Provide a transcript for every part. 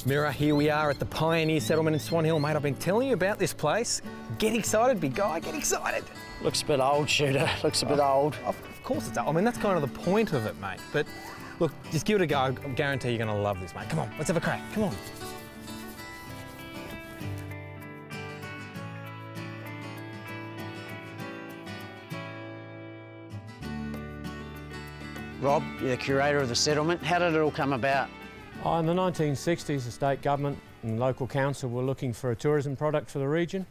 Mira, here we are at the Pioneer Settlement in Swan Hill, mate. I've been telling you about this place. Get excited, big guy, get excited. Looks a bit old, Shooter. Looks a bit old. Of course it's old. I mean, that's kind of the point of it, mate. But look, just give it a go. I guarantee you're going to love this, mate. Come on, let's have a crack. Come on. Rob, you're the curator of the settlement. How did it all come about? In the 1960s, the state government and local council were looking for a tourism product for the region,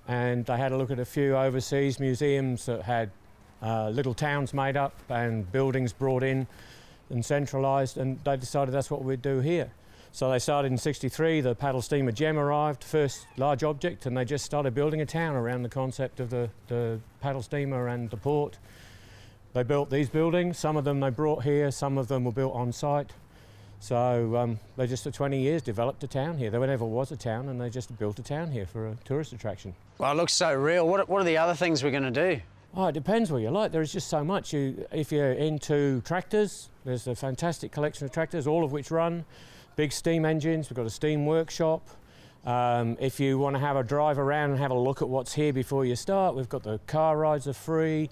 and they had a look at a few overseas museums that had little towns made up and buildings brought in and centralised, and they decided that's what we'd do here. So they started in '63, the paddle steamer Gem arrived, first large object, and they just started building a town around the concept of the paddle steamer and the port. They built these buildings, some of them they brought here, some of them were built on site. So they just for 20 years developed a town here. There never was a town, and they just built a town here for a tourist attraction. Well, it looks so real. What are the other things we're going to do? Oh, it depends what you like. There's just so much. If you're into tractors, there's a fantastic collection of tractors, all of which run. Big steam engines, we've got a steam workshop. If you want to have a drive around and have a look at what's here before you start, we've got the car rides are free.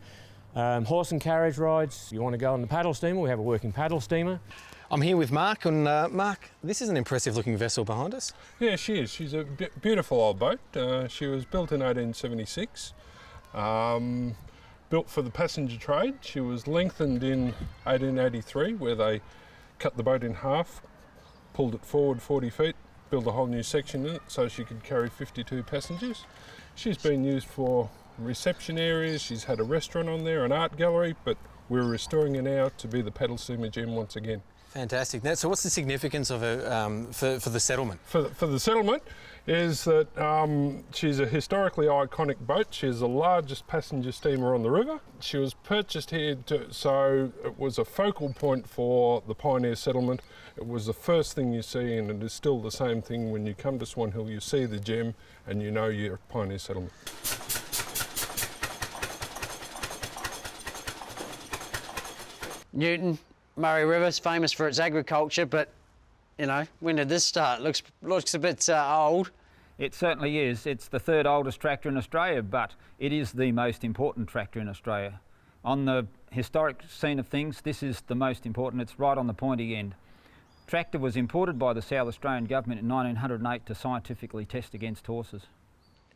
Horse and carriage rides. You want to go on the paddle steamer, we have a working paddle steamer. I'm here with Mark, and Mark, this is an impressive looking vessel behind us. Yeah, she is. She's a beautiful old boat. She was built in 1876, built for the passenger trade. She was lengthened in 1883, where they cut the boat in half, pulled it forward 40 feet, built a whole new section in it so she could carry 52 passengers. She's been used for reception areas, she's had a restaurant on there, an art gallery, but we're restoring her now to be the paddle steamer Gem once again. Fantastic. Now, so what's the significance of her for the settlement? For the settlement is that she's a historically iconic boat. She's the largest passenger steamer on the river. She was purchased here so it was a focal point for the Pioneer Settlement. It was the first thing you see, and it is still the same thing when you come to Swan Hill. You see the Gem and you know you're at Pioneer Settlement. Newton, Murray River's famous for its agriculture, but, you know, when did this start? Looks a bit old. It certainly is. It's the third oldest tractor in Australia, but it is the most important tractor in Australia. On the historic scene of things, this is the most important. It's right on the pointy end. Tractor was imported by the South Australian government in 1908 to scientifically test against horses.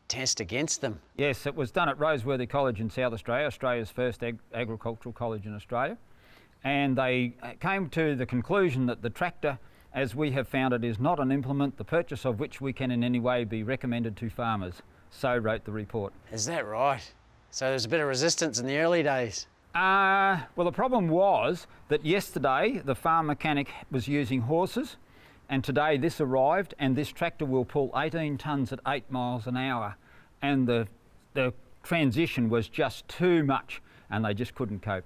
Test against them? Yes, it was done at Roseworthy College in South Australia, Australia's first agricultural college in Australia. And they came to the conclusion that the tractor, as we have found it, is not an implement, the purchase of which we can in any way be recommended to farmers. So wrote the report. Is that right? So there's a bit of resistance in the early days? Well, the problem was that yesterday the farm mechanic was using horses, and today this arrived, and this tractor will pull 18 tonnes at 8 miles an hour. And the transition was just too much, and they just couldn't cope.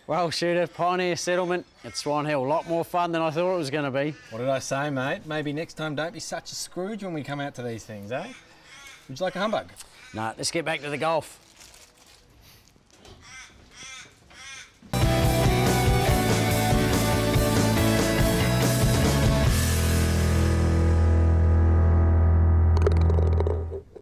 Well, Shooter, Pioneer Settlement at Swan Hill, a lot more fun than I thought it was going to be. What did I say, mate? Maybe next time don't be such a Scrooge when we come out to these things, eh? Would you like a humbug? No, let's get back to the golf.